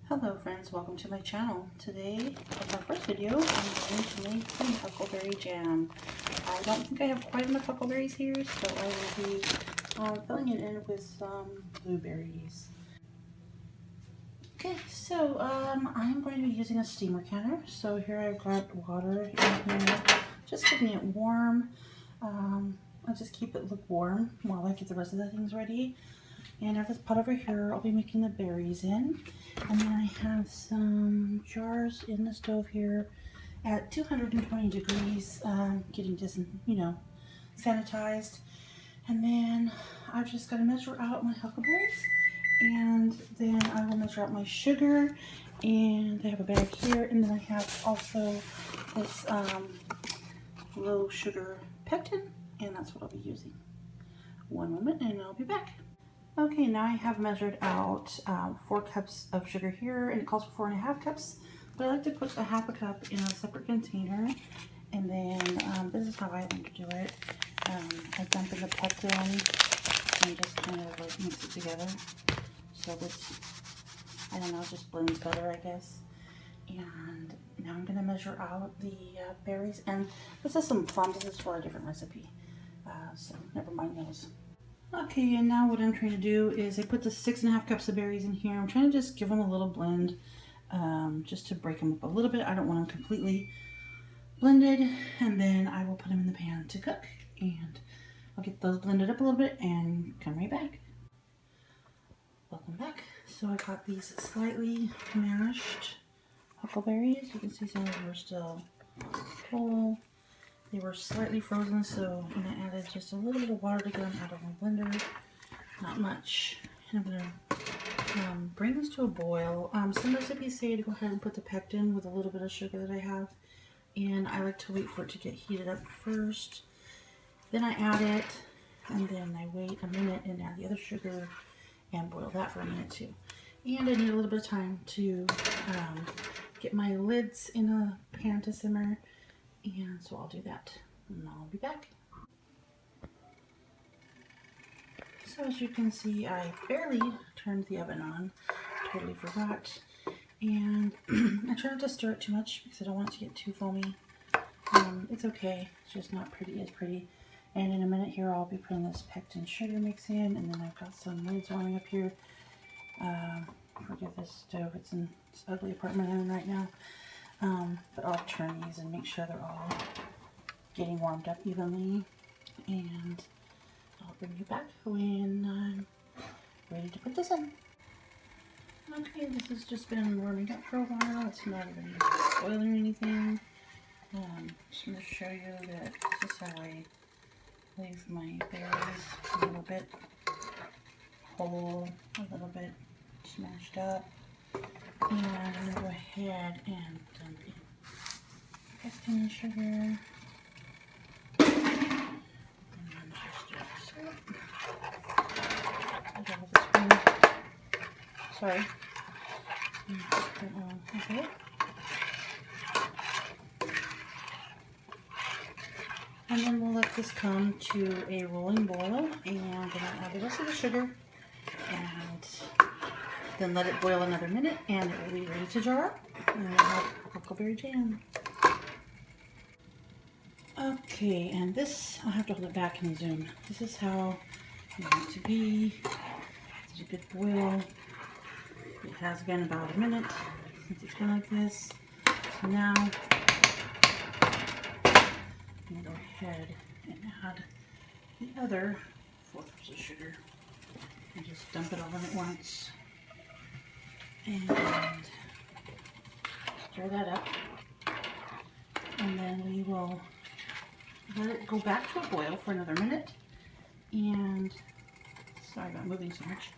Hello friends, welcome to my channel. Today, for our first video, I'm going to make some huckleberry jam. I don't think I have quite enough huckleberries here, so I will be filling it in with some blueberries. Okay, so I'm going to be using a steamer canner. So here I've got water in here, just keeping it warm. I'll just keep it lukewarm while I get the rest of the things ready. And I have this pot over here I'll be making the berries in. And then I have some jars in the stove here at 220 degrees, getting just, sanitized. And then I've just got to measure out my huckleberries. And then I will measure out my sugar. And I have a bag here. And then I have also this low sugar pectin. And that's what I'll be using. One moment and I'll be back. Okay, now I have measured out 4 cups of sugar here, and it calls for 4.5 cups, but I like to put a half a cup in a separate container, and then this is how I like to do it. I dump in the pectin and just kind of like mix it together, so this, I don't know, just blends better, I guess. And now I'm going to measure out the berries, and this is some fun, this is for a different recipe, so never mind those. Okay, and now what I'm trying to do is I put the 6.5 cups of berries in here. I'm trying to just give them a little blend, just to break them up a little bit. I don't want them completely blended, and then I will put them in the pan to cook, and I'll get those blended up a little bit and come right back. Welcome back. So I got these slightly mashed huckleberries. You can see some of them are still whole. They were slightly frozen, so I'm going to add just a little bit of water to get them out of my blender. Not much. And I'm going to bring this to a boil. Some recipes say to go ahead and put the pectin with a little bit of sugar that I have. And I like to wait for it to get heated up first. Then I add it, and then I wait a minute and add the other sugar and boil that for a minute too. And I need a little bit of time to get my lids in a pan to simmer. And so I'll do that, and I'll be back. So as you can see, I barely turned the oven on, totally forgot. And I try not to stir it too much because I don't want it to get too foamy. It's okay, it's just not pretty as pretty. And in a minute here, I'll be putting this pectin sugar mix in, and then I've got some lids warming up here. Forgive this stove, it's in this ugly apartment I'm in right now. But I'll turn these and make sure they're all getting warmed up evenly, and I'll bring you back when I'm ready to put this in. Okay, this has just been warming up for a while. It's not even boiling or anything. Just going to show you that this is how I leave my berries a little bit whole, a little bit smashed up. And I'm going to go ahead and dump in pectin sugar. And then just stir this up. Sorry. Okay. And then we'll let this come to a rolling boil, and then I'll add the rest of the sugar and then let it boil another minute, and it will be ready to jar up, and we'll have huckleberry jam. Okay, and this, I'll have to hold it back and zoom. This is how you want it to be. It's a good boil. It has been about a minute since it's been like this. So now, I'm going to go ahead and add the other 4 cups of sugar and just dump it all in at once. And stir that up, and then we will let it go back to a boil for another minute, and sorry about moving so much,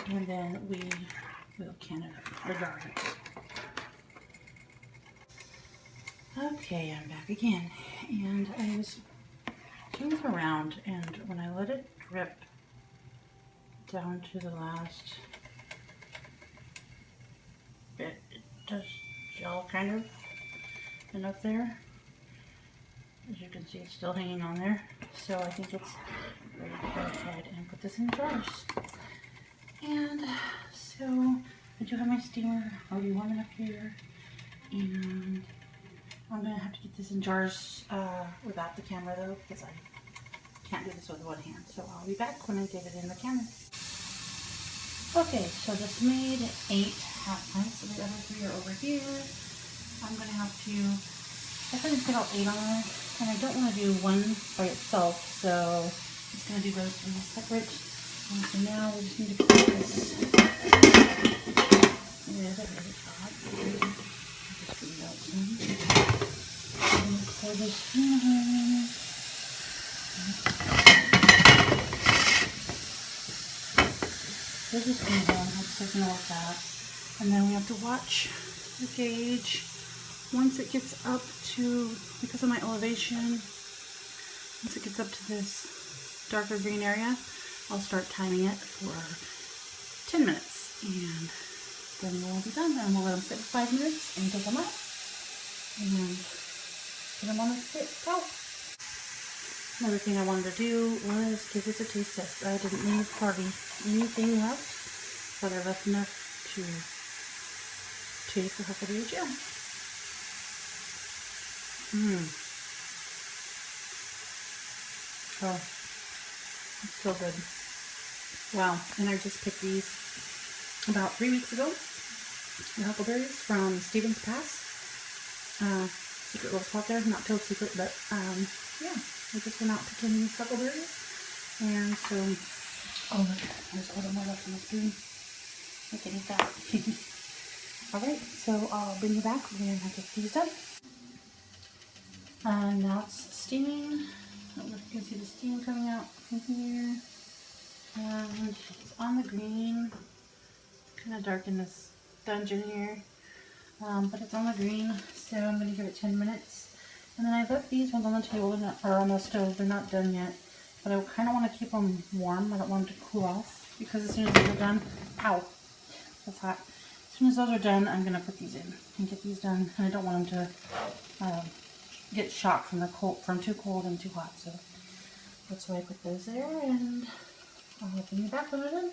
and then we will can it up, or jar it. Okay, I'm back again, and I was turning it around, and when I let it drip down to the last bit, it does gel kind of enough there. As you can see, it's still hanging on there, so I think it's ready to go ahead and put this in jars. And so I do have my steamer already warming up here, and I'm going to have to get this in jars without the camera though, because I can't do this with one hand. So I'll be back when I get it in the camera. Okay, so this made 8 half pints, so the other 3 are over here. I'm going to have to definitely put all 8 on there, and I don't want to do one by itself, so I'm just going to do those 3 separate. And so now we just need to put this with a really hot. Just bring out some. I'm going to pour this in. This is going to go. That's taking a look at. And then we have to watch the gauge. Once it gets up to, because of my elevation, once it gets up to this darker green area, I'll start timing it for 10 minutes. And then we'll be done. And we'll let them sit for 5 minutes and take them out. And put them on the stove. Another thing I wanted to do was give this a taste test. I didn't leave hardly anything left, but I left enough to taste the Huckleberry Jam. Oh, it's so good. Wow, and I just picked these about 3 weeks ago. The huckleberries from Stevens Pass. Secret little spot there, not told secret, but yeah, I just went out picking these huckleberries. And so, oh look, there's a little more left in the spoon. I can eat that. Alright, so I'll bring you back when I get these done. And now it's steaming. I don't know if you can see the steam coming out from here. And it's on the green. Kind of dark in this dungeon here. But it's on the green, so I'm going to give it 10 minutes. And then I left these ones on the table, or on the stove. They're not done yet. But I kind of want to keep them warm. I don't want them to cool off. Because as soon as those are done, ow, that's hot. As soon as those are done, I'm going to put these in and get these done. And I don't want them to get shocked from the cold, from too cold and too hot. So that's why I put those there. And I'll bring you back when they're done.